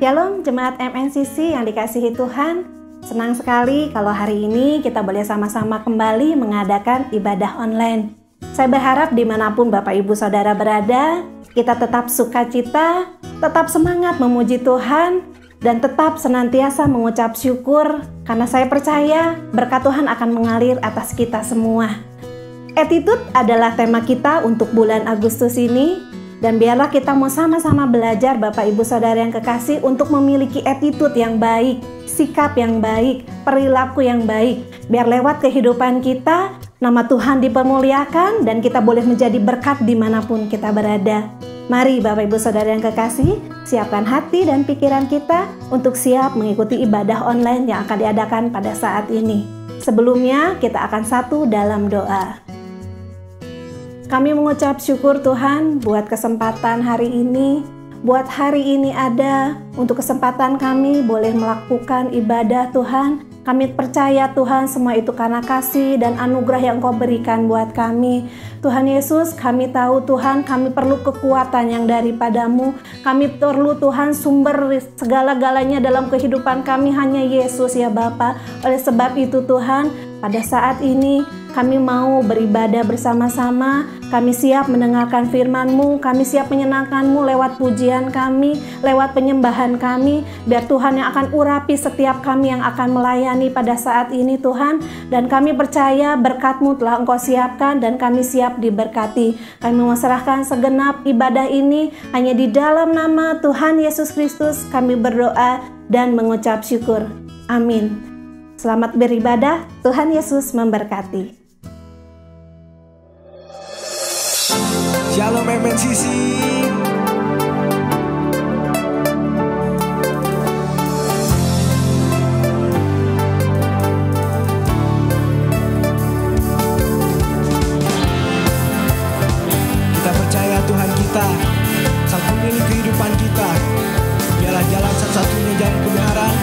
Shalom Jemaat MNCC yang dikasihi Tuhan. Senang sekali kalau hari ini kita boleh sama-sama kembali mengadakan ibadah online. Saya berharap dimanapun Bapak Ibu Saudara berada, kita tetap sukacita, tetap semangat memuji Tuhan, dan tetap senantiasa mengucap syukur karena saya percaya berkat Tuhan akan mengalir atas kita semua. Attitude adalah tema kita untuk bulan Agustus ini. Dan biarlah kita mau sama-sama belajar Bapak Ibu Saudara yang kekasih untuk memiliki attitude yang baik, sikap yang baik, perilaku yang baik. Biar lewat kehidupan kita, nama Tuhan dipermuliakan dan kita boleh menjadi berkat dimanapun kita berada. Mari Bapak Ibu Saudara yang kekasih, siapkan hati dan pikiran kita untuk siap mengikuti ibadah online yang akan diadakan pada saat ini. Sebelumnya kita akan satu dalam doa. Kami mengucap syukur Tuhan buat kesempatan hari ini, buat hari ini ada, untuk kesempatan kami boleh melakukan ibadah Tuhan. Kami percaya Tuhan semua itu karena kasih dan anugerah yang Kau berikan buat kami. Tuhan Yesus, kami tahu Tuhan kami perlu kekuatan yang daripadamu. Kami perlu Tuhan sumber segala-galanya dalam kehidupan kami hanya Yesus ya Bapa. Oleh sebab itu Tuhan, pada saat ini kami mau beribadah bersama-sama, kami siap mendengarkan firman-Mu, kami siap menyenangkan-Mu lewat pujian kami, lewat penyembahan kami, biar Tuhan yang akan urapi setiap kami yang akan melayani pada saat ini Tuhan, dan kami percaya berkat-Mu telah Engkau siapkan dan kami siap diberkati. Kami menyerahkan segenap ibadah ini hanya di dalam nama Tuhan Yesus Kristus kami berdoa dan mengucap syukur. Amin. Selamat beribadah, Tuhan Yesus memberkati. Shalom MNCC. Kita percaya Tuhan kita, Sang Pemilik kehidupan kita, dialah jalan satu-satunya jalan kebenaran.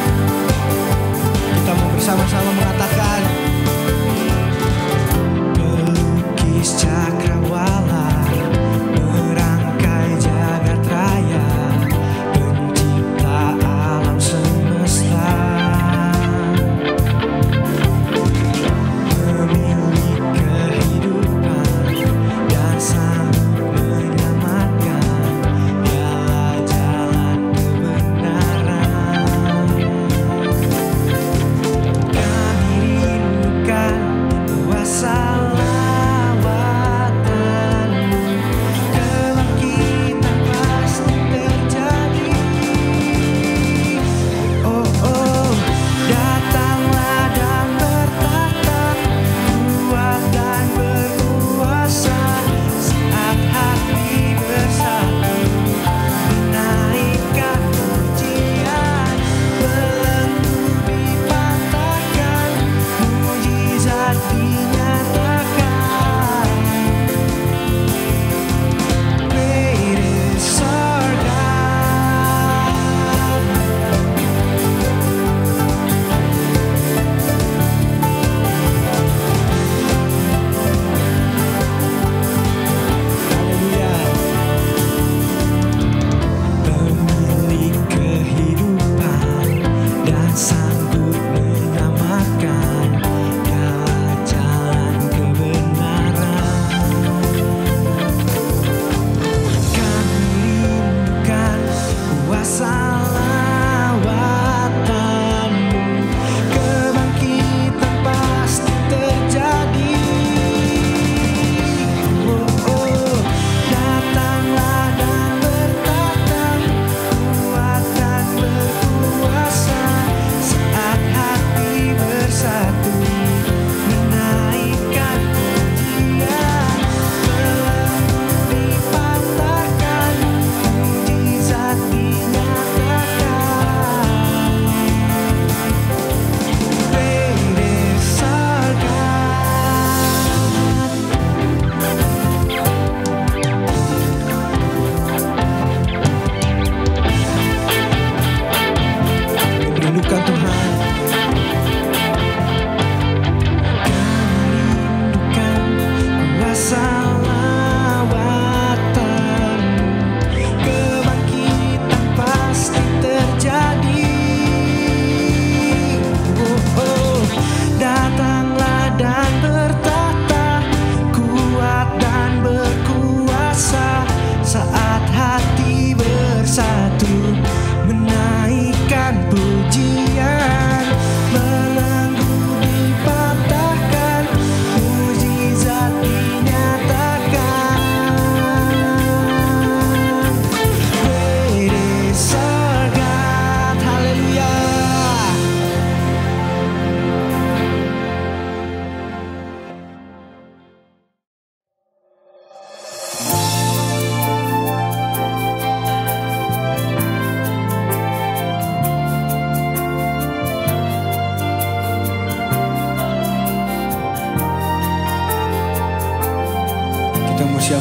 Kita mau bersama-sama mengatakan, pelukis cakrawala merangkai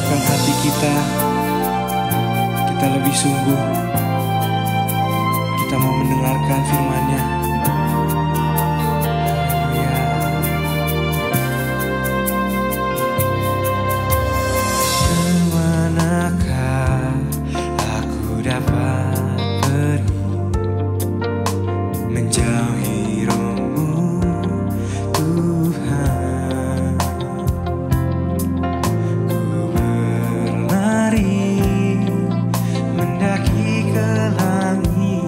menyiapkan hati kita, kita lebih sungguh, kita mau mendengarkan firman-Nya. Kemanakah aku dapat pergi menjauhi roh-Mu, Tuhan? Ku berlari mendaki ke langit,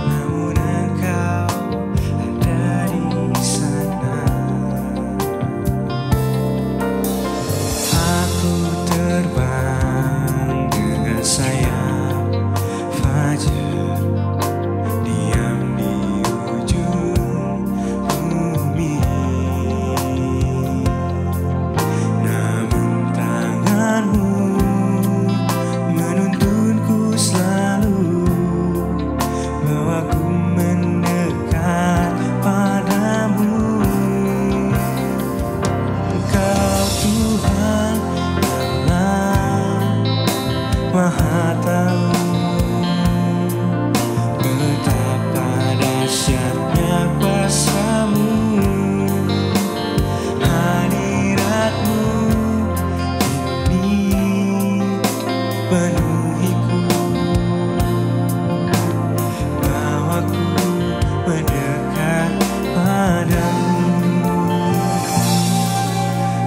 namun Engkau ada di sana. Aku terbang dengan sayap fajar, diam di ujung bumi. Namun tangan-Mu menuntunku selalu, bawaku mendekat padamu. Engkau Tuhan Allah Maha Tahu, betapa dahsyatnya kuasa-Mu, hadirat-Mu ini penuhiku, bawaku mendekat padamu.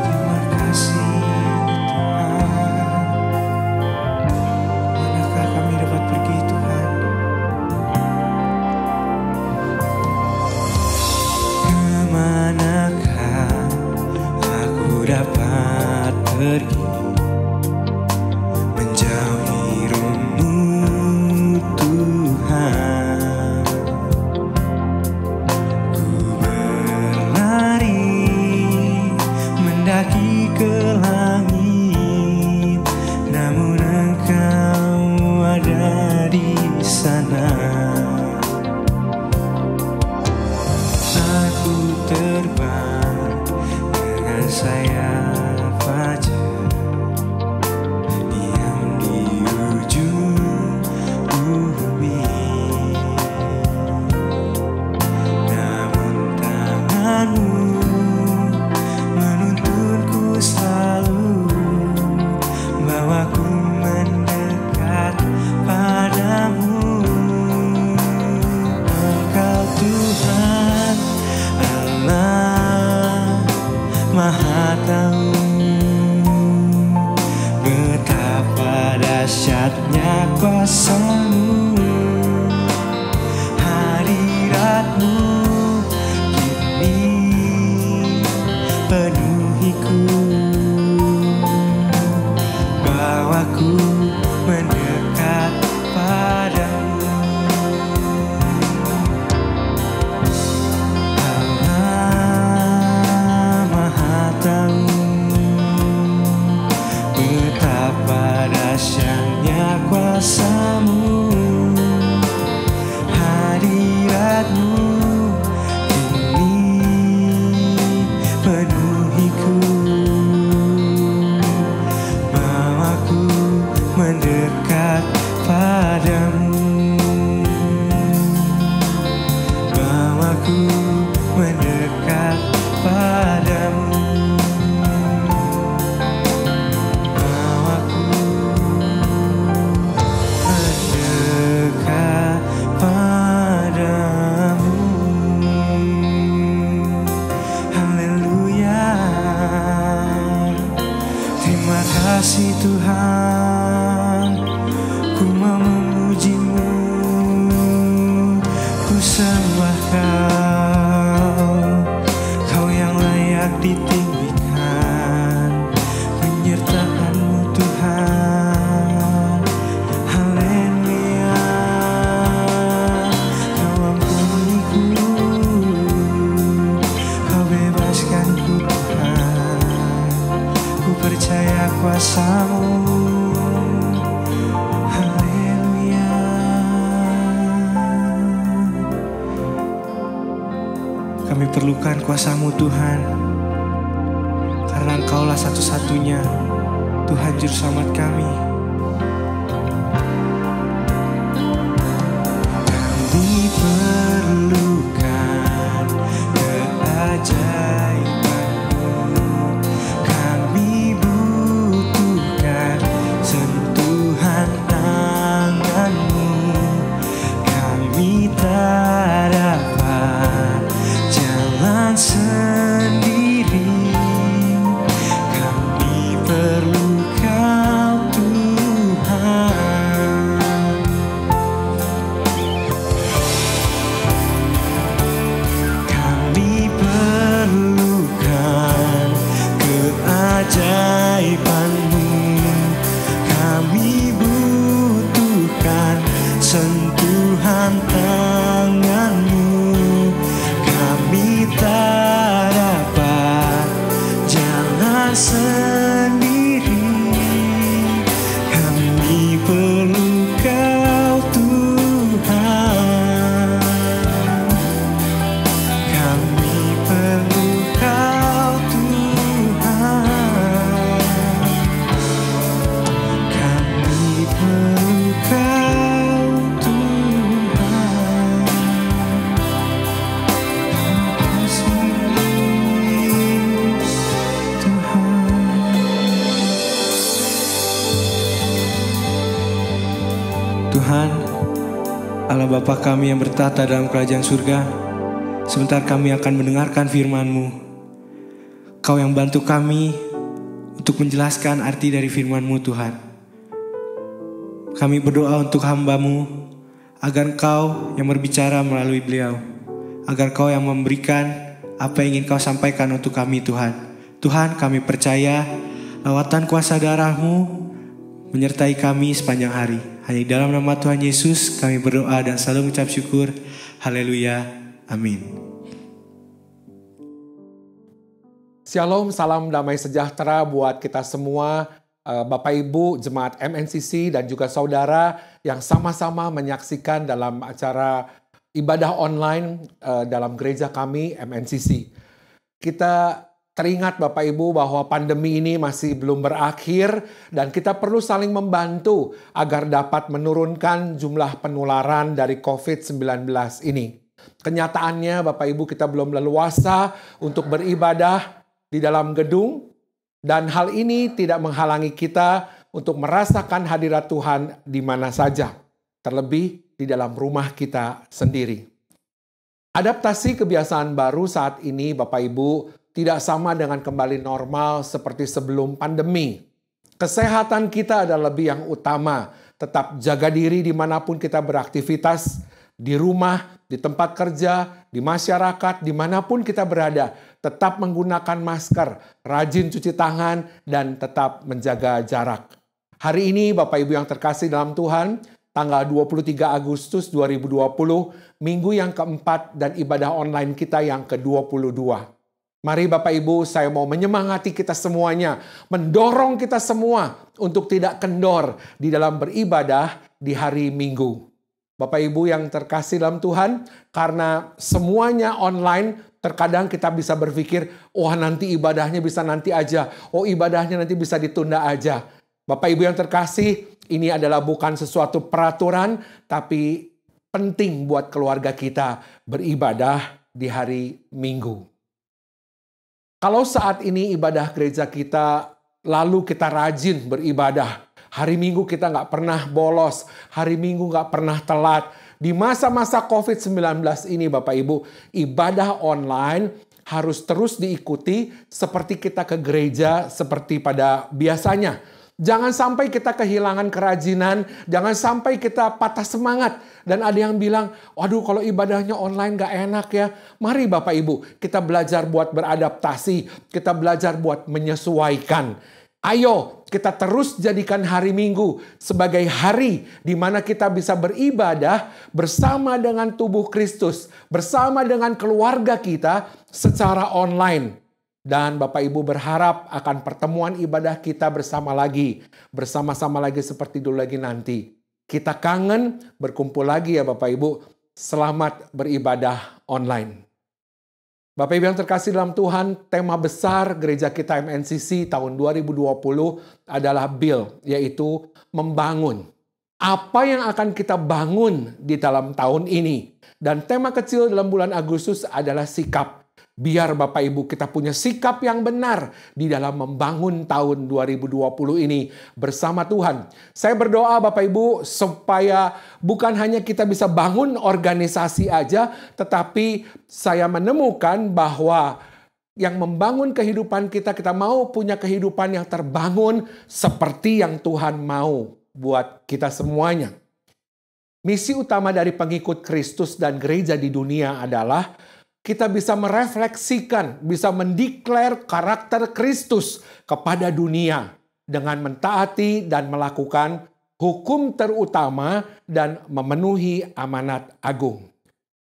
Terima kasih Tuhan. Manakah kami dapat pergi Tuhan? Kemanakah aku dapat pergi menjauhi roh-Mu, Tuhan? Ku berlari mendaki ke langit, namun Engkau ada di sana. Aku terbang dengan sayap fajar, diam di ujung bumi. Namun tangan-Mu menuntunku selalu, bawaku mendekat padamu. Engkau Tuhan Allah Maha Tahu, betapa dahsyatnya kuasa-Mu, hadirat-Mu kini penuhiku, bawaku mendekat padamu. Allah Maha Tahu, betapa dahsyatnya kuasa-Mu, hadirat-Mu kini penuhiku, bawaku mendekat padamu, bawaku mendekat padamu, bawaku mendekat padamu. Haleluya. Terima kasih Tuhan, ku mau memuji-Mu, ku sembah Kau, Kau yang layak ditinggikan, penyertaan-Mu Tuhan. Haleluya. Kau ampuniku, Kau bebaskanku Tuhan, ku percaya kuasa-Mu. Haleluya. Kami perlukan kuasa-Mu Tuhan, karena Engkaulah satu-satunya Tuhan Juru Selamat kami. Kami perlukan keajaiban-Mu, kami butuhkan sentuhan tangan-Mu, kami tak dapat jalan sendiri, kami perlu Kau Tuhan. Kami perlukan keajaiban-Mu, kami butuhkan sentuhan tangan-Mu, kami tak dapat jalan sendiri, kami perlu Kau Tuhan, kami perlu Kau Tuhan, kami perlu Kau Tuhan. Tuhan, Allah Bapa kami yang bertata dalam kerajaan surga, sebentar kami akan mendengarkan firman-Mu. Kau yang bantu kami untuk menjelaskan arti dari firman-Mu Tuhan. Kami berdoa untuk hamba-Mu, agar Kau yang berbicara melalui beliau, agar Kau yang memberikan apa yang ingin Kau sampaikan untuk kami Tuhan. Tuhan, kami percaya lawatan kuasa darah-Mu menyertai kami sepanjang hari. Hanya di dalam nama Tuhan Yesus kami berdoa dan selalu mengucap syukur. Haleluya. Amin. Shalom, salam damai sejahtera buat kita semua, Bapak Ibu, Jemaat MNCC dan juga saudara yang sama-sama menyaksikan dalam acara ibadah online dalam gereja kami MNCC. Kita teringat Bapak Ibu bahwa pandemi ini masih belum berakhir dan kita perlu saling membantu agar dapat menurunkan jumlah penularan dari COVID-19 ini. Kenyataannya Bapak Ibu, kita belum leluasa untuk beribadah di dalam gedung, dan hal ini tidak menghalangi kita untuk merasakan hadirat Tuhan di mana saja, terlebih di dalam rumah kita sendiri. Adaptasi kebiasaan baru saat ini Bapak Ibu tidak sama dengan kembali normal seperti sebelum pandemi. Kesehatan kita adalah lebih yang utama. Tetap jaga diri dimanapun kita beraktivitas, di rumah, di tempat kerja, di masyarakat, dimanapun kita berada. Tetap menggunakan masker, rajin cuci tangan, dan tetap menjaga jarak. Hari ini Bapak Ibu yang terkasih dalam Tuhan, tanggal 23 Agustus 2020, minggu yang keempat dan ibadah online kita yang ke-22. Mari Bapak Ibu, saya mau menyemangati kita semuanya, mendorong kita semua untuk tidak kendor di dalam beribadah di hari Minggu. Bapak Ibu yang terkasih dalam Tuhan, karena semuanya online, terkadang kita bisa berpikir, wah nanti ibadahnya bisa nanti aja, oh ibadahnya nanti bisa ditunda aja. Bapak Ibu yang terkasih, ini adalah bukan sesuatu peraturan, tapi penting buat keluarga kita beribadah di hari Minggu. Kalau saat ini ibadah gereja kita, lalu kita rajin beribadah. Hari Minggu kita nggak pernah bolos, hari Minggu nggak pernah telat. Di masa-masa COVID-19 ini Bapak Ibu, ibadah online harus terus diikuti seperti kita ke gereja seperti pada biasanya. Jangan sampai kita kehilangan kerajinan, jangan sampai kita patah semangat. Dan ada yang bilang, waduh kalau ibadahnya online gak enak ya. Mari Bapak Ibu, kita belajar buat beradaptasi, kita belajar buat menyesuaikan. Ayo kita terus jadikan hari Minggu sebagai hari di mana kita bisa beribadah bersama dengan tubuh Kristus, bersama dengan keluarga kita secara online. Dan Bapak Ibu berharap akan pertemuan ibadah kita bersama lagi seperti dulu lagi nanti. Kita kangen berkumpul lagi ya Bapak Ibu. Selamat beribadah online. Bapak Ibu yang terkasih dalam Tuhan, tema besar gereja kita MNCC tahun 2020 adalah build, yaitu membangun. Apa yang akan kita bangun di dalam tahun ini? Dan tema kecil dalam bulan Agustus adalah sikap. Biar Bapak Ibu kita punya sikap yang benar di dalam membangun tahun 2020 ini bersama Tuhan. Saya berdoa Bapak Ibu supaya bukan hanya kita bisa bangun organisasi aja, tetapi saya menemukan bahwa yang membangun kehidupan kita mau punya kehidupan yang terbangun seperti yang Tuhan mau buat kita semuanya. Misi utama dari pengikut Kristus dan gereja di dunia adalah kita bisa merefleksikan, bisa mendeklar karakter Kristus kepada dunia dengan mentaati dan melakukan hukum terutama dan memenuhi amanat agung.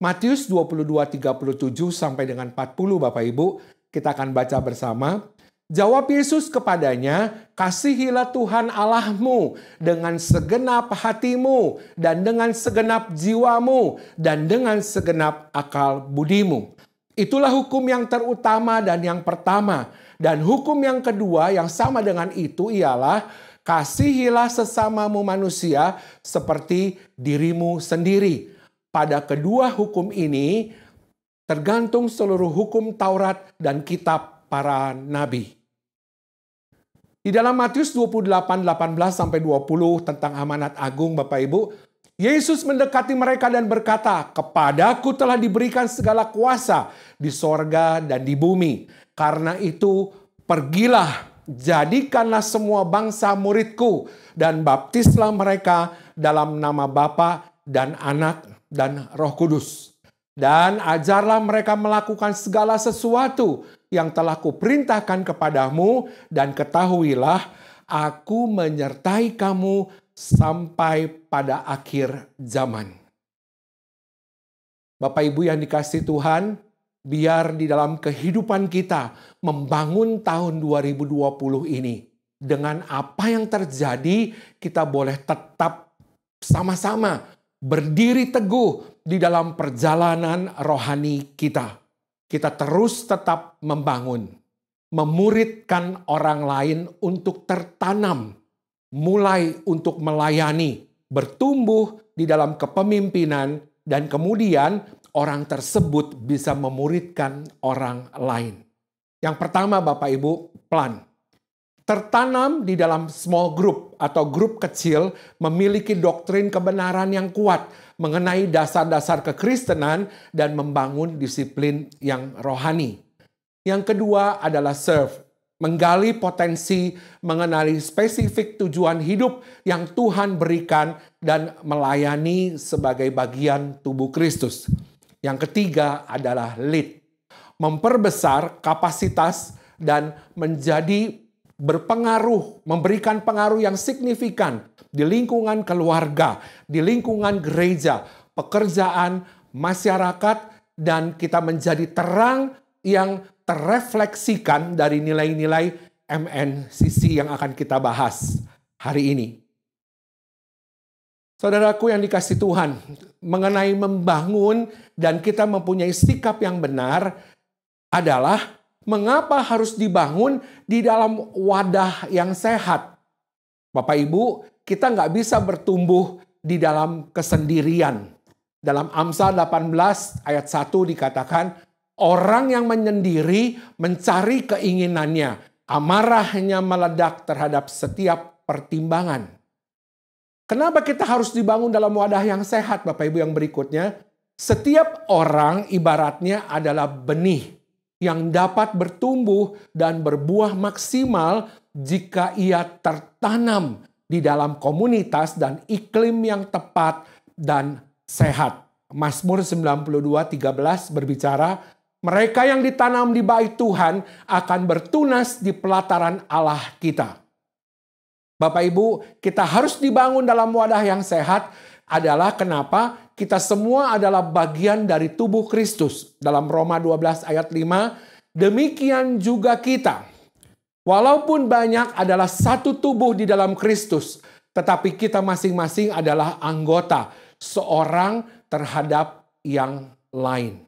Matius 22:37 sampai dengan 40 Bapak Ibu, kita akan baca bersama. Jawab Yesus kepadanya, kasihilah Tuhan Allahmu dengan segenap hatimu dan dengan segenap jiwamu dan dengan segenap akal budimu. Itulah hukum yang terutama dan yang pertama. Dan hukum yang kedua yang sama dengan itu ialah kasihilah sesamamu manusia seperti dirimu sendiri. Pada kedua hukum ini tergantung seluruh hukum Taurat dan kitab para nabi. Di dalam Matius 28:18-20 tentang amanat agung Bapak Ibu, Yesus mendekati mereka dan berkata, "Kepadaku telah diberikan segala kuasa di sorga dan di bumi. Karena itu pergilah, jadikanlah semua bangsa muridku dan baptislah mereka dalam nama Bapa dan Anak dan Roh Kudus. Dan ajarlah mereka melakukan segala sesuatu yang telah kuperintahkan kepadamu, dan ketahuilah aku menyertai kamu sampai pada akhir zaman." Bapak Ibu yang dikasihi Tuhan, biar di dalam kehidupan kita membangun tahun 2020 ini, dengan apa yang terjadi kita boleh tetap sama-sama berdiri teguh di dalam perjalanan rohani kita. Kita terus tetap membangun, memuridkan orang lain untuk tertanam, mulai untuk melayani, bertumbuh di dalam kepemimpinan, dan kemudian orang tersebut bisa memuridkan orang lain. Yang pertama Bapak Ibu, plan. Tertanam di dalam small group atau grup kecil memiliki doktrin kebenaran yang kuat mengenai dasar-dasar kekristenan dan membangun disiplin yang rohani. Yang kedua adalah serve, menggali potensi, mengenali spesifik tujuan hidup yang Tuhan berikan dan melayani sebagai bagian tubuh Kristus. Yang ketiga adalah lead, memperbesar kapasitas dan menjadi berpengaruh, memberikan pengaruh yang signifikan di lingkungan keluarga, di lingkungan gereja, pekerjaan, masyarakat, dan kita menjadi terang yang terrefleksikan dari nilai-nilai MNCC yang akan kita bahas hari ini. Saudaraku yang dikasihi Tuhan, mengenai membangun dan kita mempunyai sikap yang benar adalah mengapa harus dibangun di dalam wadah yang sehat. Bapak Ibu, kita nggak bisa bertumbuh di dalam kesendirian. Dalam Amsal 18 ayat 1 dikatakan, orang yang menyendiri mencari keinginannya, amarahnya meledak terhadap setiap pertimbangan. Kenapa kita harus dibangun dalam wadah yang sehat, Bapak Ibu, yang berikutnya? Setiap orang ibaratnya adalah benih yang dapat bertumbuh dan berbuah maksimal jika ia tertanam di dalam komunitas dan iklim yang tepat dan sehat. Mazmur 92:13 berbicara, mereka yang ditanam di bait Tuhan akan bertunas di pelataran Allah kita. Bapak Ibu, kita harus dibangun dalam wadah yang sehat adalah kenapa? Kita semua adalah bagian dari tubuh Kristus. Dalam Roma 12 ayat 5, demikian juga kita. Walaupun banyak adalah satu tubuh di dalam Kristus, tetapi kita masing-masing adalah anggota, seorang terhadap yang lain.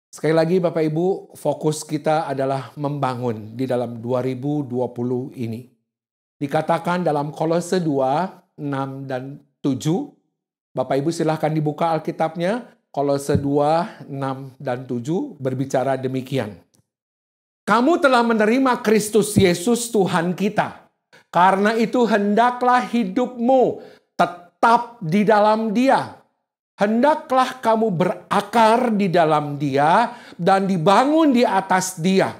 Sekali lagi Bapak Ibu, fokus kita adalah membangun di dalam 2020 ini. Dikatakan dalam Kolose 2, 6 dan 7. Bapak Ibu silahkan dibuka Alkitabnya. Kolose 2, 6 dan 7 berbicara demikian. Kamu telah menerima Kristus Yesus Tuhan kita. Karena itu hendaklah hidupmu tetap di dalam Dia. Hendaklah kamu berakar di dalam Dia dan dibangun di atas Dia.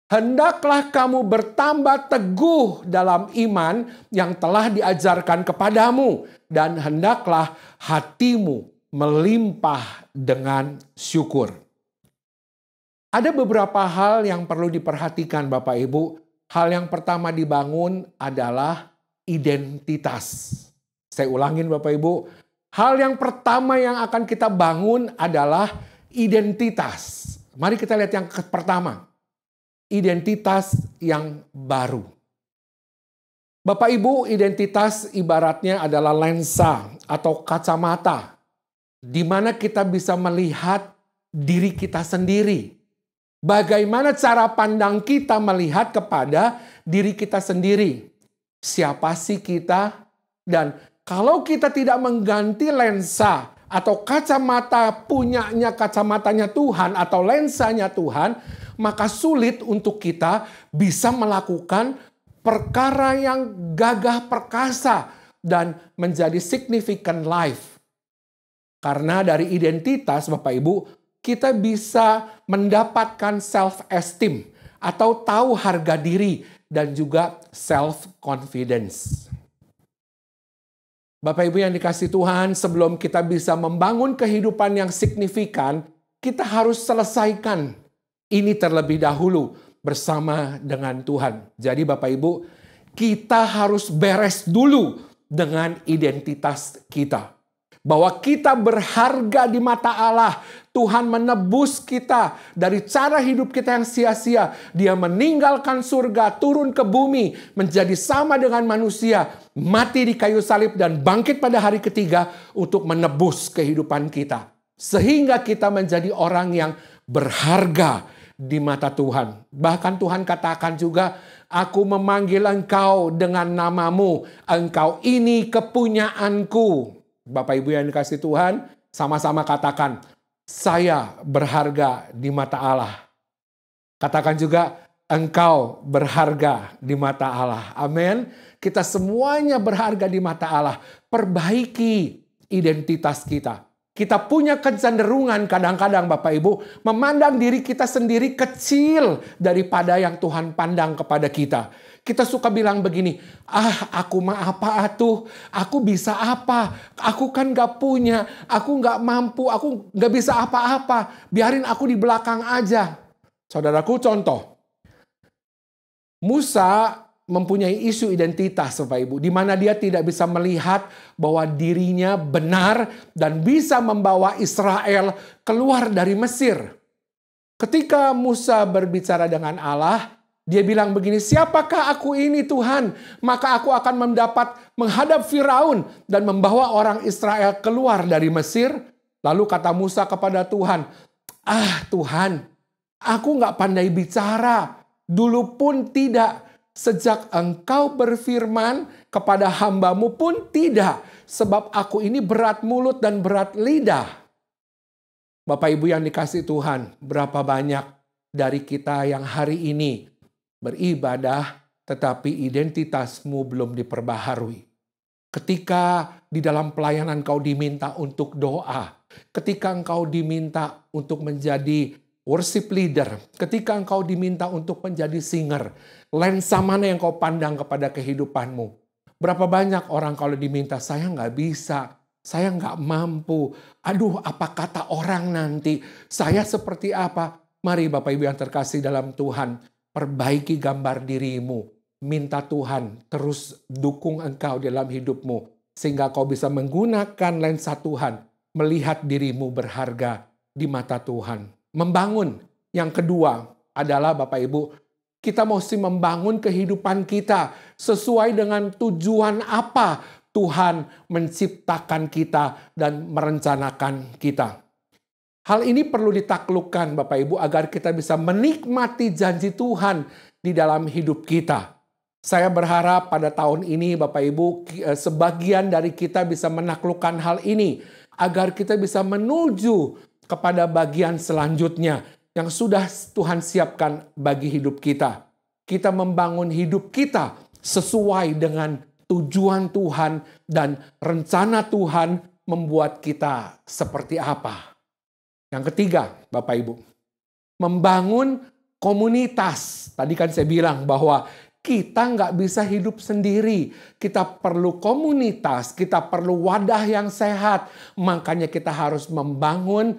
Hendaklah kamu bertambah teguh dalam iman yang telah diajarkan kepadamu. Dan hendaklah hatimu melimpah dengan syukur. Ada beberapa hal yang perlu diperhatikan Bapak Ibu. Hal yang pertama dibangun adalah identitas. Saya ulangin Bapak Ibu. Hal yang pertama yang akan kita bangun adalah identitas. Mari kita lihat yang pertama. Identitas yang baru. Bapak Ibu, identitas ibaratnya adalah lensa atau kacamata. Di mana kita bisa melihat diri kita sendiri. Bagaimana cara pandang kita melihat kepada diri kita sendiri. Siapa sih kita? Dan kalau kita tidak mengganti lensa atau kacamata punyanya kacamatanya Tuhan atau lensanya Tuhan, maka sulit untuk kita bisa melakukan perkara yang gagah perkasa dan menjadi significant life. Karena dari identitas Bapak Ibu, kita bisa mendapatkan self-esteem atau tahu harga diri dan juga self-confidence. Bapak Ibu yang dikasih Tuhan, sebelum kita bisa membangun kehidupan yang signifikan, kita harus selesaikan ini terlebih dahulu bersama dengan Tuhan. Jadi Bapak Ibu, kita harus beres dulu dengan identitas kita. Bahwa kita berharga di mata Allah. Tuhan menebus kita dari cara hidup kita yang sia-sia. Dia meninggalkan surga, turun ke bumi, menjadi sama dengan manusia, mati di kayu salib dan bangkit pada hari ketiga untuk menebus kehidupan kita. Sehingga kita menjadi orang yang berharga di mata Tuhan. Bahkan Tuhan katakan juga, aku memanggil engkau dengan namamu, engkau ini kepunyaanku. Bapak Ibu yang dikasih Tuhan, sama-sama katakan, saya berharga di mata Allah. Katakan juga, engkau berharga di mata Allah. Amin. Kita semuanya berharga di mata Allah. Perbaiki identitas kita. Kita punya kecenderungan kadang-kadang Bapak Ibu, memandang diri kita sendiri kecil daripada yang Tuhan pandang kepada kita. Kita suka bilang begini, aku mah apa atuh, aku bisa apa, aku kan gak punya, aku gak mampu, aku gak bisa apa-apa, biarin aku di belakang aja. Saudaraku contoh, Musa mempunyai isu identitas Bapak Ibu, di mana dia tidak bisa melihat bahwa dirinya benar dan bisa membawa Israel keluar dari Mesir. Ketika Musa berbicara dengan Allah, dia bilang begini, siapakah aku ini Tuhan? Maka aku akan menghadap Firaun dan membawa orang Israel keluar dari Mesir. Lalu kata Musa kepada Tuhan, Tuhan, aku gak pandai bicara. Dulu pun tidak. Sejak engkau berfirman kepada hambamu pun tidak. Sebab aku ini berat mulut dan berat lidah. Bapak Ibu yang dikasih Tuhan, berapa banyak dari kita yang hari ini beribadah, tetapi identitasmu belum diperbaharui. Ketika di dalam pelayanan kau diminta untuk doa, ketika engkau diminta untuk menjadi worship leader, ketika engkau diminta untuk menjadi singer, lensa mana yang kau pandang kepada kehidupanmu? Berapa banyak orang kalau diminta, saya nggak bisa, saya nggak mampu, aduh apa kata orang nanti, saya seperti apa? Mari Bapak Ibu yang terkasih dalam Tuhan, perbaiki gambar dirimu. Minta Tuhan terus dukung engkau dalam hidupmu. Sehingga kau bisa menggunakan lensa Tuhan. Melihat dirimu berharga di mata Tuhan. Membangun. Yang kedua adalah Bapak Ibu. Kita mesti membangun kehidupan kita. Sesuai dengan tujuan apa Tuhan menciptakan kita dan merencanakan kita. Hal ini perlu ditaklukkan Bapak Ibu agar kita bisa menikmati janji Tuhan di dalam hidup kita. Saya berharap pada tahun ini Bapak Ibu sebagian dari kita bisa menaklukkan hal ini agar kita bisa menuju kepada bagian selanjutnya yang sudah Tuhan siapkan bagi hidup kita. Kita membangun hidup kita sesuai dengan tujuan Tuhan dan rencana Tuhan membuat kita seperti apa. Yang ketiga, Bapak Ibu, membangun komunitas. Tadi kan saya bilang bahwa kita nggak bisa hidup sendiri. Kita perlu komunitas, kita perlu wadah yang sehat. Makanya kita harus membangun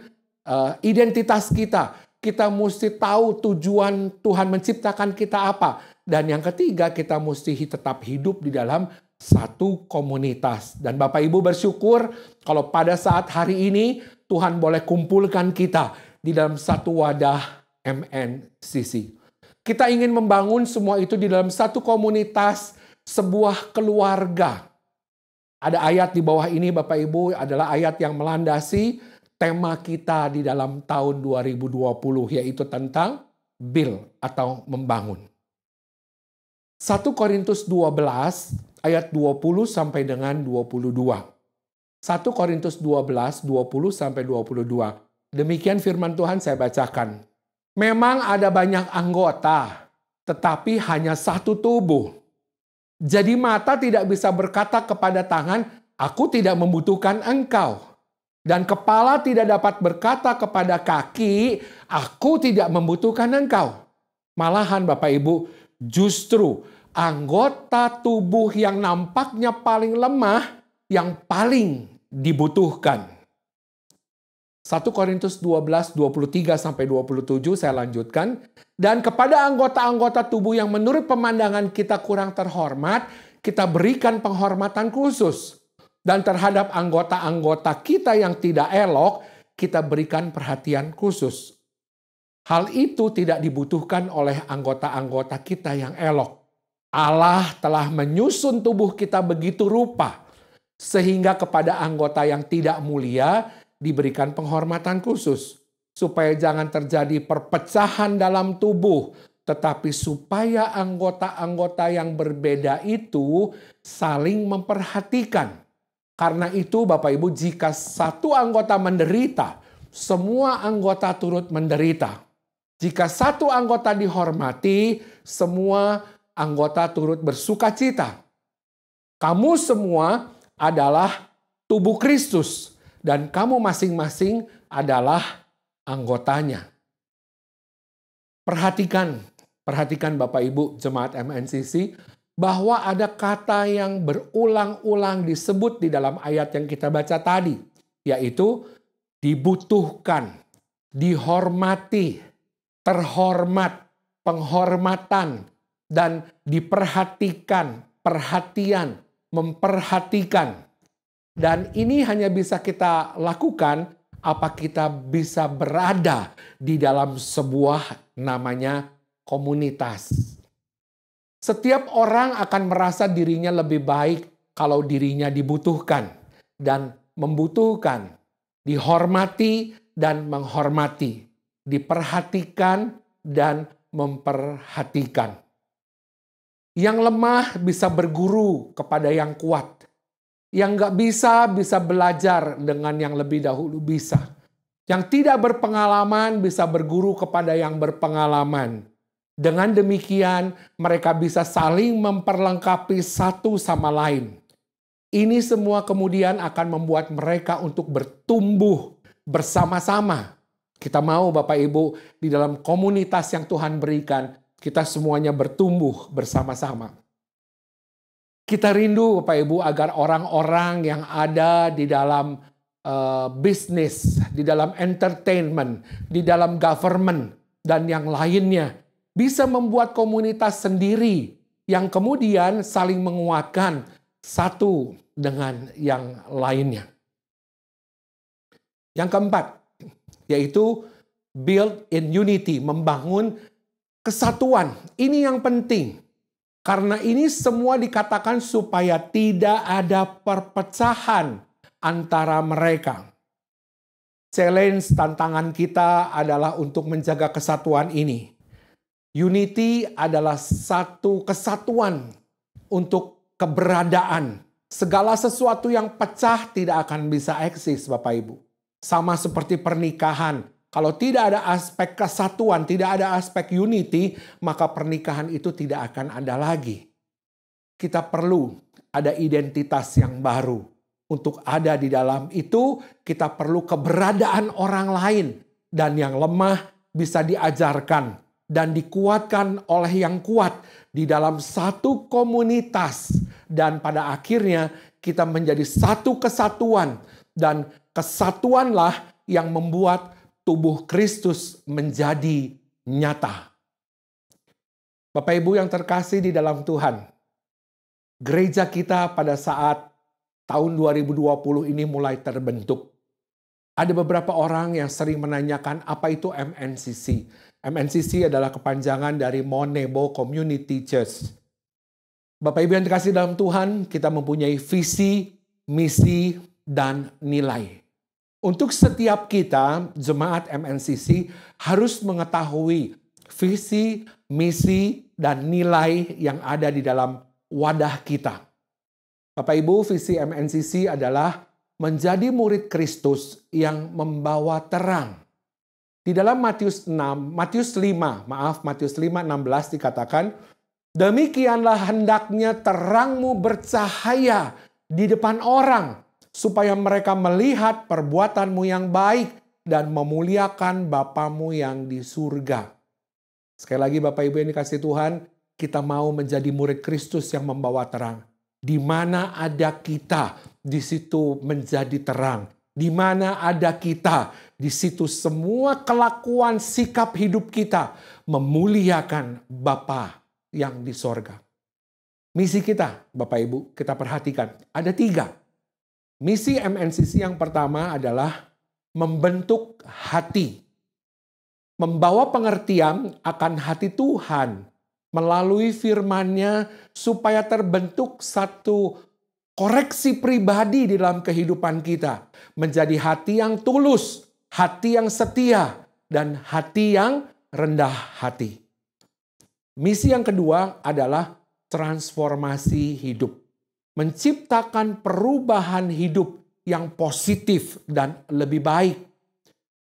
identitas kita. Kita mesti tahu tujuan Tuhan menciptakan kita apa. Dan yang ketiga, kita mesti tetap hidup di dalam satu komunitas. Dan Bapak Ibu bersyukur kalau pada saat hari ini Tuhan boleh kumpulkan kita di dalam satu wadah MNCC. Kita ingin membangun semua itu di dalam satu komunitas, sebuah keluarga. Ada ayat di bawah ini Bapak Ibu adalah ayat yang melandasi tema kita di dalam tahun 2020, yaitu tentang build atau membangun. 1 Korintus 12 ayat 20 sampai dengan 22. 1 Korintus 12, 20 sampai 22. Demikian firman Tuhan saya bacakan. Memang ada banyak anggota, tetapi hanya satu tubuh. Jadi mata tidak bisa berkata kepada tangan, aku tidak membutuhkan engkau. Dan kepala tidak dapat berkata kepada kaki, aku tidak membutuhkan engkau. Malahan Bapak Ibu, justru anggota tubuh yang nampaknya paling lemah, yang paling dibutuhkan. 1 Korintus 12, 23 sampai 27 saya lanjutkan. Dan kepada anggota-anggota tubuh yang menurut pemandangan kita kurang terhormat, kita berikan penghormatan khusus. Dan terhadap anggota-anggota kita yang tidak elok, kita berikan perhatian khusus. Hal itu tidak dibutuhkan oleh anggota-anggota kita yang elok. Allah telah menyusun tubuh kita begitu rupa, sehingga kepada anggota yang tidak mulia diberikan penghormatan khusus. Supaya jangan terjadi perpecahan dalam tubuh, tetapi supaya anggota-anggota yang berbeda itu saling memperhatikan. Karena itu Bapak Ibu, jika satu anggota menderita, semua anggota turut menderita. Jika satu anggota dihormati, semua anggota turut bersukacita. Kamu semua adalah tubuh Kristus dan kamu masing-masing adalah anggotanya. Perhatikan Bapak Ibu jemaat MNCC bahwa ada kata yang berulang-ulang disebut di dalam ayat yang kita baca tadi, yaitu dibutuhkan, dihormati, terhormat, penghormatan, dan diperhatikan, perhatian, memperhatikan. Dan ini hanya bisa kita lakukan apa kita bisa berada di dalam sebuah namanya komunitas. Setiap orang akan merasa dirinya lebih baik kalau dirinya dibutuhkan dan membutuhkan, dihormati dan menghormati, diperhatikan dan memperhatikan. Yang lemah bisa berguru kepada yang kuat. Yang nggak bisa belajar dengan yang lebih dahulu bisa. Yang tidak berpengalaman bisa berguru kepada yang berpengalaman. Dengan demikian mereka bisa saling memperlengkapi satu sama lain. Ini semua kemudian akan membuat mereka untuk bertumbuh bersama-sama. Kita mau Bapak Ibu di dalam komunitas yang Tuhan berikan, kita semuanya bertumbuh bersama-sama. Kita rindu Bapak Ibu agar orang-orang yang ada di dalam bisnis, di dalam entertainment, di dalam government, dan yang lainnya bisa membuat komunitas sendiri yang kemudian saling menguatkan satu dengan yang lainnya. Yang keempat, yaitu build in unity, membangun kesatuan. Ini yang penting. Karena ini semua dikatakan supaya tidak ada perpecahan antara mereka. Challenge tantangan kita adalah untuk menjaga kesatuan ini. Unity adalah satu kesatuan untuk keberadaan. Segala sesuatu yang pecah tidak akan bisa eksis, Bapak Ibu. Sama seperti pernikahan. Kalau tidak ada aspek kesatuan, tidak ada aspek unity, maka pernikahan itu tidak akan ada lagi. Kita perlu ada identitas yang baru. Untuk ada di dalam itu, kita perlu keberadaan orang lain. Dan yang lemah bisa diajarkan dan dikuatkan oleh yang kuat di dalam satu komunitas. Dan pada akhirnya kita menjadi satu kesatuan. Dan kesatuanlah yang membuat tubuh Kristus menjadi nyata. Bapak Ibu yang terkasih di dalam Tuhan, gereja kita pada saat tahun 2020 ini mulai terbentuk. Ada beberapa orang yang sering menanyakan apa itu MNCC. MNCC adalah kepanjangan dari Monebo Community Church. Bapak Ibu yang dikasih dalam Tuhan, kita mempunyai visi, misi, dan nilai. Untuk setiap kita, jemaat MNCC harus mengetahui visi, misi, dan nilai yang ada di dalam wadah kita. Bapak Ibu, visi MNCC adalah menjadi murid Kristus yang membawa terang. Di dalam Matius 5:16 dikatakan, demikianlah hendaknya terangmu bercahaya di depan orang, supaya mereka melihat perbuatanmu yang baik dan memuliakan Bapamu yang di surga. Sekali lagi Bapak Ibu yang dikasih Tuhan, kita mau menjadi murid Kristus yang membawa terang. Di mana ada kita, di situ menjadi terang. Di mana ada kita, di situ semua kelakuan sikap hidup kita memuliakan Bapa yang di sorga. Misi kita, Bapak Ibu, kita perhatikan. Ada 3. Misi MNCC yang pertama adalah membentuk hati. Membawa pengertian akan hati Tuhan melalui firman-Nya supaya terbentuk satu koreksi pribadi di dalam kehidupan kita. Menjadi hati yang tulus, hati yang setia, dan hati yang rendah hati. Misi yang kedua adalah transformasi hidup. Menciptakan perubahan hidup yang positif dan lebih baik.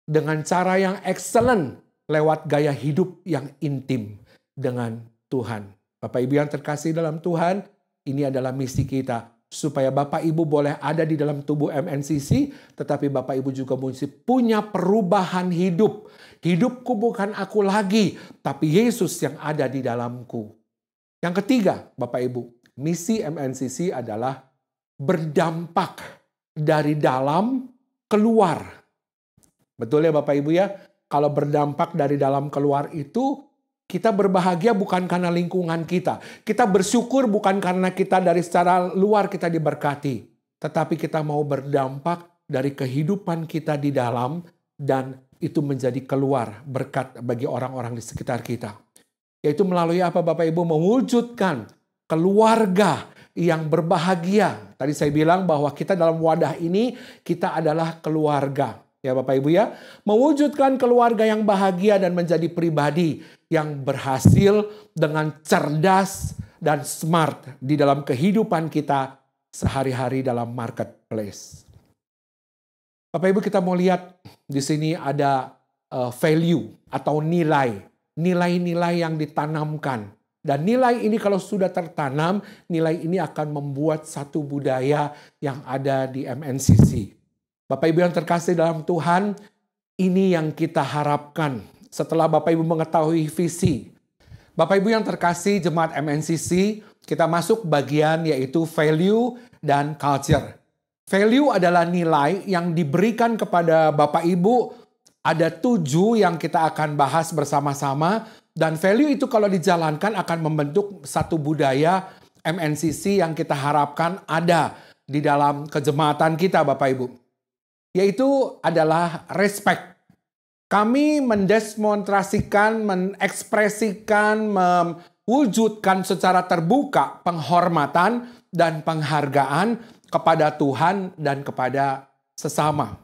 Dengan cara yang excellent lewat gaya hidup yang intim dengan Tuhan. Bapak Ibu yang terkasih dalam Tuhan, ini adalah misi kita. Supaya Bapak Ibu boleh ada di dalam tubuh MNCC, tetapi Bapak Ibu juga mesti punya perubahan hidup. Hidupku bukan aku lagi, tapi Yesus yang ada di dalamku. Yang ketiga, Bapak Ibu, misi MNCC adalah berdampak dari dalam keluar. Betul ya Bapak Ibu ya? Kalau berdampak dari dalam keluar itu, kita berbahagia bukan karena lingkungan kita. Kita bersyukur bukan karena kita dari secara luar kita diberkati. Tetapi kita mau berdampak dari kehidupan kita di dalam dan itu menjadi keluar berkat bagi orang-orang di sekitar kita. Yaitu melalui apa Bapak Ibu? Mewujudkan keluarga yang berbahagia. Tadi saya bilang bahwa kita dalam wadah ini, kita adalah keluarga. Ya Bapak Ibu ya, mewujudkan keluarga yang bahagia dan menjadi pribadi yang berhasil dengan cerdas dan smart di dalam kehidupan kita sehari-hari dalam marketplace. Bapak Ibu kita mau lihat di sini ada value atau nilai. Nilai-nilai yang ditanamkan. Dan nilai ini kalau sudah tertanam, nilai ini akan membuat satu budaya yang ada di MNCC. Bapak Ibu yang terkasih dalam Tuhan, ini yang kita harapkan setelah Bapak Ibu mengetahui visi. Bapak Ibu yang terkasih jemaat MNCC, kita masuk bagian yaitu value dan culture. Value adalah nilai yang diberikan kepada Bapak Ibu. Ada 7 yang kita akan bahas bersama-sama. Dan value itu kalau dijalankan akan membentuk satu budaya MNCC yang kita harapkan ada di dalam kejemaatan kita Bapak Ibu. Yaitu adalah respect. Kami mendemonstrasikan, mengekspresikan, mewujudkan secara terbuka penghormatan dan penghargaan kepada Tuhan dan kepada sesama.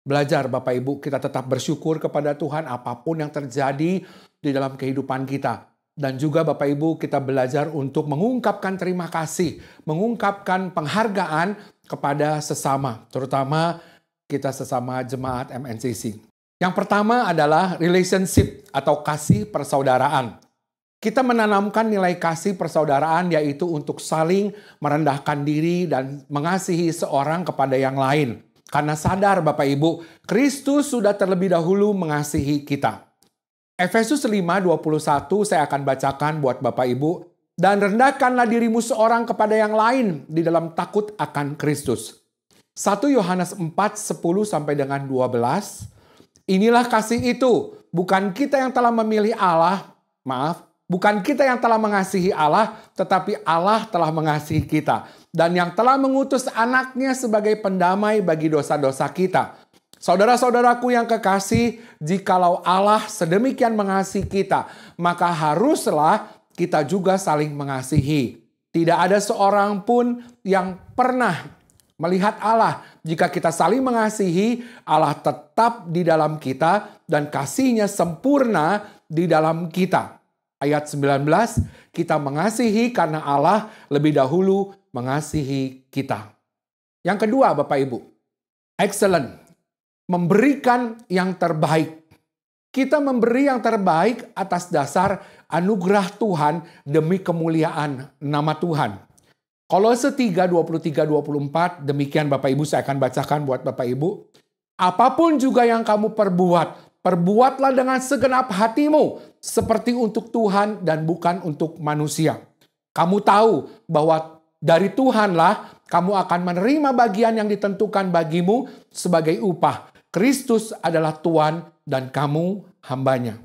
Belajar Bapak Ibu, kita tetap bersyukur kepada Tuhan apapun yang terjadi di dalam kehidupan kita. Dan juga Bapak Ibu, kita belajar untuk mengungkapkan terima kasih, mengungkapkan penghargaan kepada sesama, terutama kita sesama jemaat MNCC. Yang pertama adalah relationship atau kasih persaudaraan. Kita menanamkan nilai kasih persaudaraan yaitu untuk saling merendahkan diri dan mengasihi seorang kepada yang lain. Karena sadar Bapak Ibu, Kristus sudah terlebih dahulu mengasihi kita. Efesus 5:21 saya akan bacakan buat Bapak Ibu. Dan rendahkanlah dirimu seorang kepada yang lain di dalam takut akan Kristus. 1 Yohanes 4:10 sampai dengan 12. Inilah kasih itu, bukan kita yang telah memilih Allah, bukan kita yang telah mengasihi Allah, tetapi Allah telah mengasihi kita. Dan yang telah mengutus anaknya sebagai pendamai bagi dosa-dosa kita. Saudara-saudaraku yang kekasih, jikalau Allah sedemikian mengasihi kita, maka haruslah kita juga saling mengasihi. Tidak ada seorang pun yang pernah melihat Allah. Jika kita saling mengasihi, Allah tetap di dalam kita dan kasih-Nya sempurna di dalam kita. Ayat 19, kita mengasihi karena Allah lebih dahulu mengasihi kita. Yang kedua Bapak Ibu, excellent. Memberikan yang terbaik. Kita memberi yang terbaik atas dasar anugerah Tuhan demi kemuliaan nama Tuhan. Kolose 3:23-24, demikian Bapak Ibu saya akan bacakan buat Bapak Ibu. Apapun juga yang kamu perbuat, perbuatlah dengan segenap hatimu, seperti untuk Tuhan dan bukan untuk manusia. Kamu tahu bahwa dari Tuhanlah kamu akan menerima bagian yang ditentukan bagimu sebagai upah. Kristus adalah Tuhan dan kamu hambanya.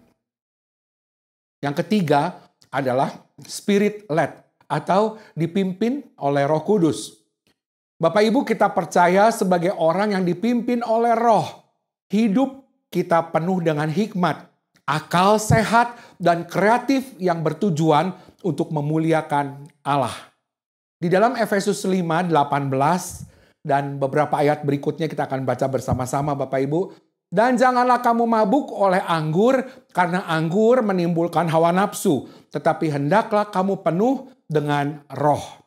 Yang ketiga adalah spirit led atau dipimpin oleh Roh Kudus. Bapak Ibu, kita percaya sebagai orang yang dipimpin oleh Roh, hidup kita penuh dengan hikmat, akal sehat, dan kreatif yang bertujuan untuk memuliakan Allah. Di dalam Efesus 5:18 dan beberapa ayat berikutnya kita akan baca bersama-sama Bapak Ibu. Dan janganlah kamu mabuk oleh anggur, karena anggur menimbulkan hawa nafsu, tetapi hendaklah kamu penuh dengan Roh.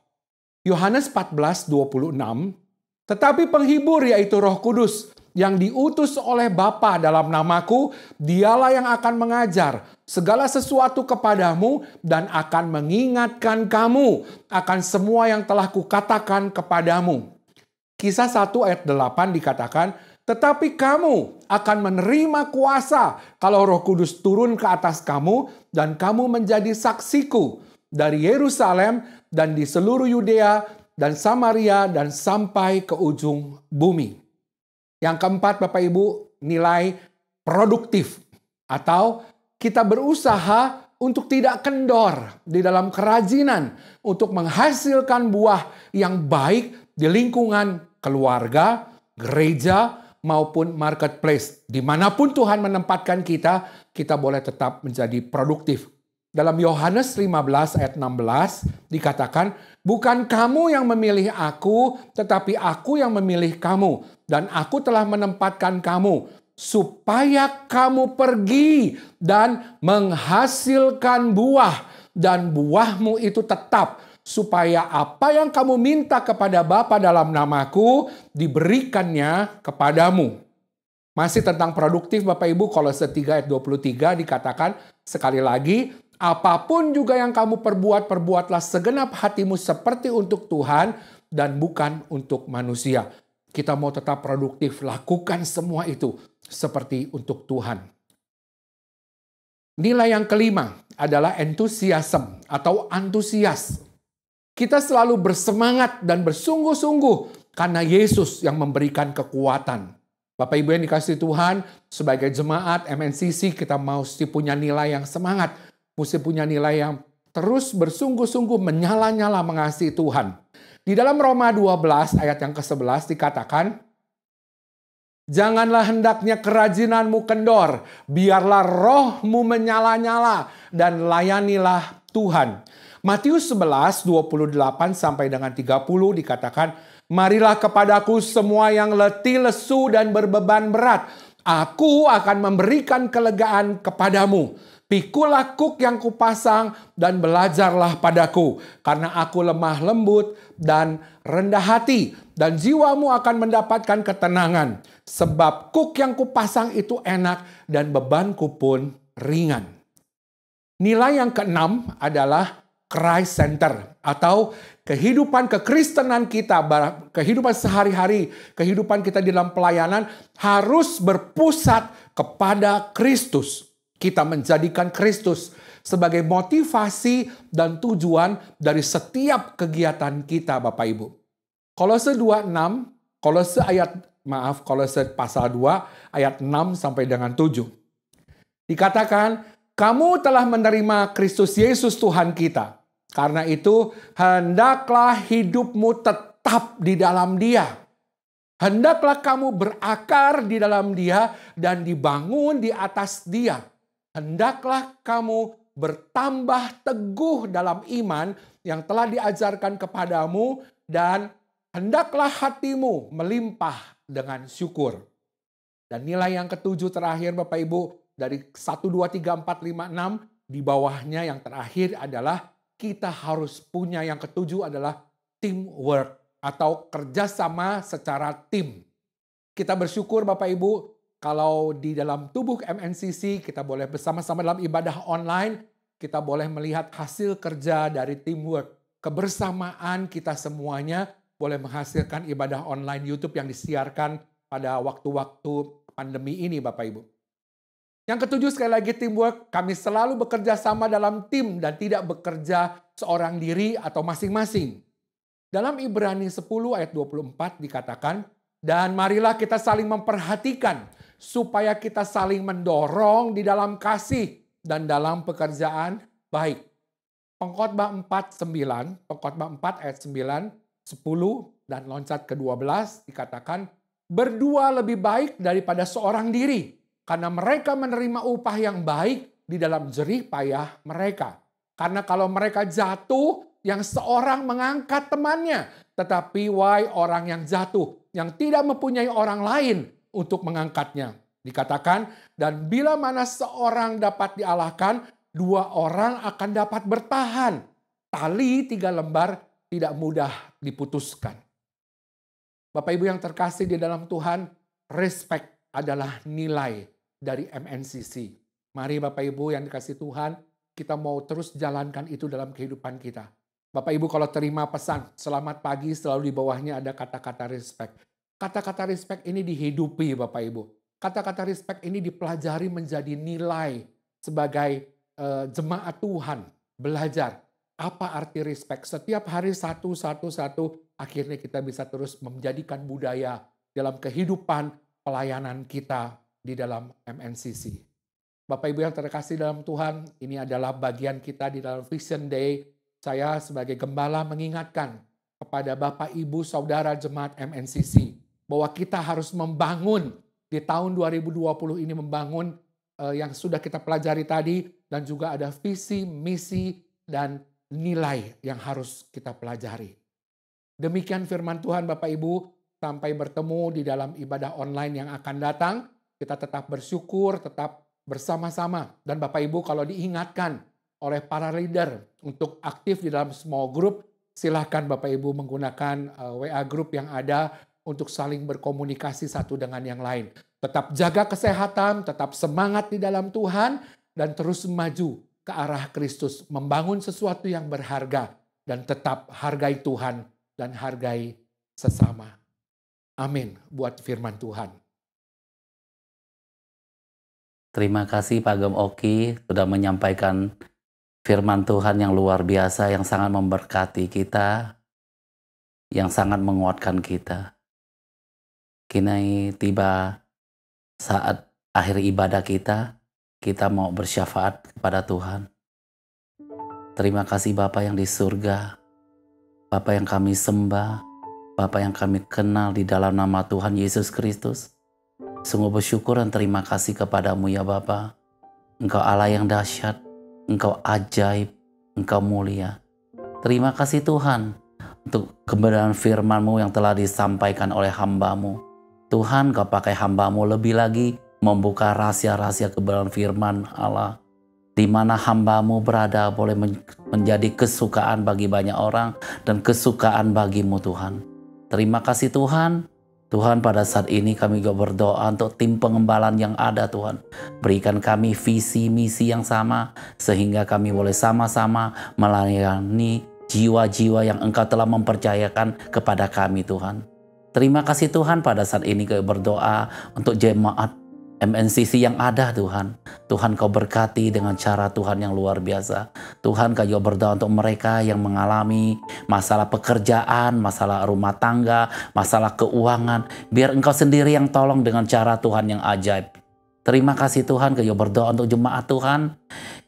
Yohanes 14:26, tetapi penghibur yaitu Roh Kudus yang diutus oleh Bapa dalam namaku, dialah yang akan mengajar segala sesuatu kepadamu dan akan mengingatkan kamu akan semua yang telah kukatakan kepadamu. Kisah 1 ayat 8 dikatakan, tetapi kamu akan menerima kuasa kalau Roh Kudus turun ke atas kamu dan kamu menjadi saksiku dari Yerusalem dan di seluruh Yudea dan Samaria dan sampai ke ujung bumi. Yang keempat Bapak Ibu, nilai produktif atau kita berusaha untuk tidak kendor di dalam kerajinan untuk menghasilkan buah yang baik di lingkungan keluarga, gereja, maupun marketplace. Dimanapun Tuhan menempatkan kita, kita boleh tetap menjadi produktif. Dalam Yohanes 15 ayat 16 dikatakan, bukan kamu yang memilih aku, tetapi aku yang memilih kamu. Dan aku telah menempatkan kamu, supaya kamu pergi dan menghasilkan buah. Dan buahmu itu tetap, supaya apa yang kamu minta kepada Bapa dalam namaku, diberikannya kepadamu. Masih tentang produktif Bapak Ibu, Kolose 3 ayat 23 dikatakan, sekali lagi, apapun juga yang kamu perbuat, perbuatlah segenap hatimu seperti untuk Tuhan dan bukan untuk manusia. Kita mau tetap produktif, lakukan semua itu seperti untuk Tuhan. Nilai yang kelima adalah enthusiasm atau antusias. Kita selalu bersemangat dan bersungguh-sungguh karena Yesus yang memberikan kekuatan. Bapak Ibu yang dikasihi Tuhan, sebagai jemaat MNCC kita mesti punya nilai yang semangat. Mesti punya nilai yang terus bersungguh-sungguh menyala-nyala mengasihi Tuhan. Di dalam Roma 12 ayat yang ke-11 dikatakan, janganlah hendaknya kerajinanmu kendor, biarlah rohmu menyala-nyala dan layanilah Tuhan. Matius 11, 28 sampai dengan 30 dikatakan, Marilah kepadaku semua yang letih, lesu, dan berbeban berat. Aku akan memberikan kelegaan kepadamu. Pikulah kuk yang kupasang dan belajarlah padaku. Karena aku lemah lembut dan rendah hati. Dan jiwamu akan mendapatkan ketenangan. Sebab kuk yang kupasang itu enak dan bebanku pun ringan. Nilai yang keenam adalah Christ Center atau kehidupan kekristenan kita, kehidupan sehari-hari, kehidupan kita di dalam pelayanan harus berpusat kepada Kristus. Kita menjadikan Kristus sebagai motivasi dan tujuan dari setiap kegiatan kita, Bapak Ibu. Kolose 2:6, Kolose pasal 2 ayat 6 sampai dengan 7. Dikatakan, kamu telah menerima Kristus Yesus Tuhan kita. Karena itu, hendaklah hidupmu tetap di dalam Dia. Hendaklah kamu berakar di dalam Dia dan dibangun di atas Dia. Hendaklah kamu bertambah teguh dalam iman yang telah diajarkan kepadamu dan hendaklah hatimu melimpah dengan syukur. Dan nilai yang ketujuh terakhir Bapak Ibu dari 1, 2, 3, 4, 5, 6 di bawahnya yang terakhir adalah kita harus punya yang ketujuh adalah teamwork atau kerjasama secara tim. Kita bersyukur Bapak Ibu kalau di dalam tubuh MNCC kita boleh bersama-sama dalam ibadah online, kita boleh melihat hasil kerja dari teamwork. Kebersamaan kita semuanya boleh menghasilkan ibadah online YouTube yang disiarkan pada waktu-waktu pandemi ini Bapak Ibu. Yang ketujuh sekali lagi teamwork, kami selalu bekerja sama dalam tim dan tidak bekerja seorang diri atau masing-masing. Dalam Ibrani 10 ayat 24 dikatakan, dan marilah kita saling memperhatikan supaya kita saling mendorong di dalam kasih dan dalam pekerjaan baik. Pengkhotbah 4:9, Pengkhotbah 4 ayat 9, 10 dan loncat ke 12 dikatakan, berdua lebih baik daripada seorang diri. Karena mereka menerima upah yang baik di dalam jerih payah mereka. Karena kalau mereka jatuh, yang seorang mengangkat temannya. Tetapi wahai orang yang jatuh, yang tidak mempunyai orang lain untuk mengangkatnya. Dikatakan, dan bila mana seorang dapat dialahkan, dua orang akan dapat bertahan. Tali 3 lembar tidak mudah diputuskan. Bapak Ibu yang terkasih di dalam Tuhan, respect adalah nilai dari MNCC. Mari Bapak Ibu yang dikasih Tuhan, kita mau terus jalankan itu dalam kehidupan kita. Bapak Ibu kalau terima pesan, selamat pagi, selalu di bawahnya ada kata-kata respect. Kata-kata respect ini dihidupi Bapak Ibu. Kata-kata respect ini dipelajari menjadi nilai sebagai jemaat Tuhan. Belajar apa arti respect. Setiap hari satu, akhirnya kita bisa terus menjadikan budaya dalam kehidupan pelayanan kita di dalam MNCC. Bapak Ibu yang terkasih dalam Tuhan, ini adalah bagian kita di dalam Vision Day. Saya sebagai gembala mengingatkan kepada Bapak Ibu Saudara Jemaat MNCC bahwa kita harus membangun di tahun 2020 ini, membangun yang sudah kita pelajari tadi, dan juga ada visi, misi, dan nilai yang harus kita pelajari. Demikian firman Tuhan Bapak Ibu, sampai bertemu di dalam ibadah online yang akan datang. Kita tetap bersyukur, tetap bersama-sama. Dan Bapak Ibu kalau diingatkan oleh para leader untuk aktif di dalam small group, silahkan Bapak Ibu menggunakan WA group yang ada untuk saling berkomunikasi satu dengan yang lain. Tetap jaga kesehatan, tetap semangat di dalam Tuhan, dan terus maju ke arah Kristus, membangun sesuatu yang berharga, dan tetap hargai Tuhan dan hargai sesama. Amin buat firman Tuhan. Terima kasih Pak Gem Oki sudah menyampaikan firman Tuhan yang luar biasa, yang sangat memberkati kita, yang sangat menguatkan kita. Kini tiba saat akhir ibadah kita mau bersyafaat kepada Tuhan. Terima kasih Bapa yang di surga, Bapa yang kami sembah, Bapa yang kami kenal di dalam nama Tuhan Yesus Kristus. Sungguh bersyukur dan terima kasih kepadamu ya Bapa. Engkau Allah yang dahsyat, Engkau ajaib, Engkau mulia. Terima kasih Tuhan, untuk kebenaran firman-Mu yang telah disampaikan oleh hamba-Mu. Tuhan, Kau pakai hamba-Mu lebih lagi membuka rahasia-rahasia kebenaran firman Allah, di mana hamba-Mu berada boleh menjadi kesukaan bagi banyak orang dan kesukaan bagi-Mu Tuhan. Terima kasih Tuhan. Tuhan, pada saat ini kami juga berdoa untuk tim pengembalaan yang ada Tuhan. Berikan kami visi misi yang sama sehingga kami boleh sama-sama melayani jiwa-jiwa yang Engkau telah mempercayakan kepada kami Tuhan. Terima kasih Tuhan, pada saat ini kami berdoa untuk jemaat MNCC yang ada Tuhan. Tuhan Kau berkati dengan cara Tuhan yang luar biasa. Tuhan Kau juga berdoa untuk mereka yang mengalami masalah pekerjaan, masalah rumah tangga, masalah keuangan. Biar Engkau sendiri yang tolong dengan cara Tuhan yang ajaib. Terima kasih Tuhan, Kau juga berdoa untuk jemaat Tuhan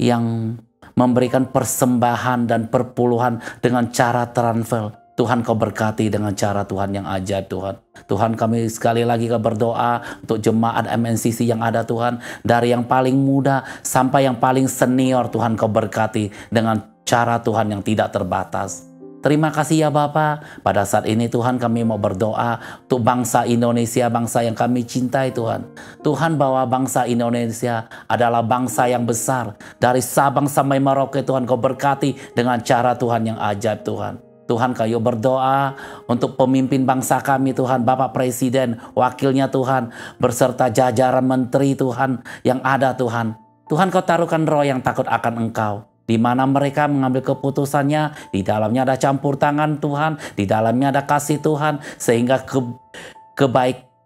yang memberikan persembahan dan perpuluhan dengan cara transfer. Tuhan Kau berkati dengan cara Tuhan yang ajaib Tuhan. Tuhan, kami sekali lagi berdoa untuk jemaat MNCC yang ada Tuhan. Dari yang paling muda sampai yang paling senior, Tuhan Kau berkati dengan cara Tuhan yang tidak terbatas. Terima kasih ya Bapa. Pada saat ini Tuhan kami mau berdoa untuk bangsa Indonesia, bangsa yang kami cintai Tuhan. Tuhan, bahwa bangsa Indonesia adalah bangsa yang besar. Dari Sabang sampai Merauke Tuhan Kau berkati dengan cara Tuhan yang ajaib Tuhan. Tuhan, Kau berdoa untuk pemimpin bangsa kami Tuhan, Bapak Presiden, wakilnya Tuhan, berserta jajaran menteri Tuhan yang ada Tuhan. Tuhan, Kau taruhkan roh yang takut akan Engkau, di mana mereka mengambil keputusannya, di dalamnya ada campur tangan Tuhan, di dalamnya ada kasih Tuhan, sehingga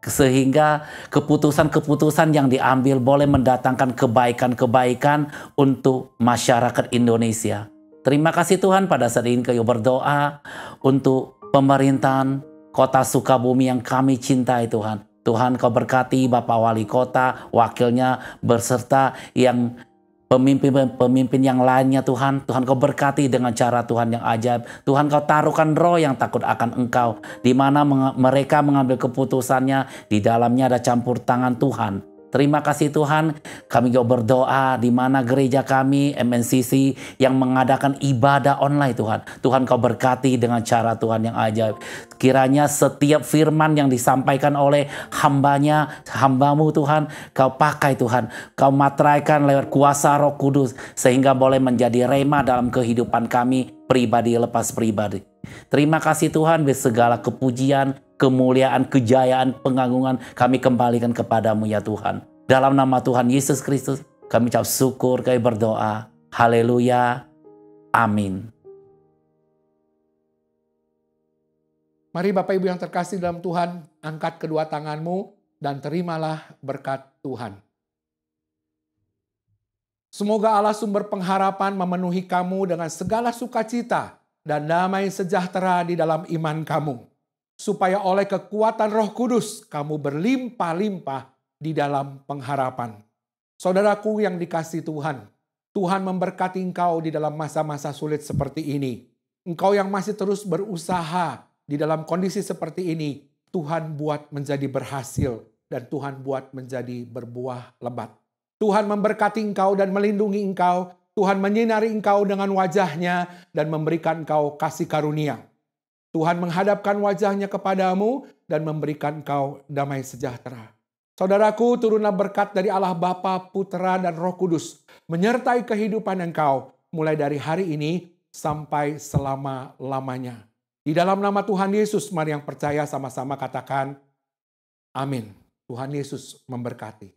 sehingga keputusan-keputusan yang diambil boleh mendatangkan kebaikan-kebaikan untuk masyarakat Indonesia. Terima kasih Tuhan, pada saat ini Kau berdoa untuk pemerintahan Kota Sukabumi yang kami cintai Tuhan. Tuhan, Kau berkati Bapak Wali Kota, wakilnya, berserta yang pemimpin-pemimpin yang lainnya Tuhan. Tuhan, Kau berkati dengan cara Tuhan yang ajaib. Tuhan, Kau taruhkan roh yang takut akan Engkau, di mana mereka mengambil keputusannya, di dalamnya ada campur tangan Tuhan. Terima kasih Tuhan, kami juga berdoa di mana gereja kami MNCC yang mengadakan ibadah online Tuhan. Tuhan, Kau berkati dengan cara Tuhan yang ajaib. Kiranya setiap firman yang disampaikan oleh hamba-Mu Tuhan, Kau pakai Tuhan. Kau materaikan lewat kuasa Roh Kudus sehingga boleh menjadi rema dalam kehidupan kami pribadi lepas pribadi. Terima kasih Tuhan, segala kepujian, kemuliaan, kejayaan, pengagungan kami kembalikan kepadamu ya Tuhan. Dalam nama Tuhan Yesus Kristus kami ucap syukur, kami berdoa. Haleluya. Amin. Mari Bapak Ibu yang terkasih dalam Tuhan, angkat kedua tanganmu dan terimalah berkat Tuhan. Semoga Allah sumber pengharapan memenuhi kamu dengan segala sukacita dan damai sejahtera di dalam iman kamu, supaya oleh kekuatan Roh Kudus kamu berlimpah-limpah di dalam pengharapan. Saudaraku yang dikasihi Tuhan, Tuhan memberkati engkau di dalam masa-masa sulit seperti ini. Engkau yang masih terus berusaha di dalam kondisi seperti ini, Tuhan buat menjadi berhasil dan Tuhan buat menjadi berbuah lebat. Tuhan memberkati engkau dan melindungi engkau. Tuhan menyinari engkau dengan wajahnya dan memberikan engkau kasih karunia. Tuhan menghadapkan wajahnya kepadamu dan memberikan engkau damai sejahtera. Saudaraku, turunlah berkat dari Allah Bapa, Putra, dan Roh Kudus menyertai kehidupan engkau mulai dari hari ini sampai selama-lamanya. Di dalam nama Tuhan Yesus, mari yang percaya sama-sama katakan amin. Tuhan Yesus memberkati.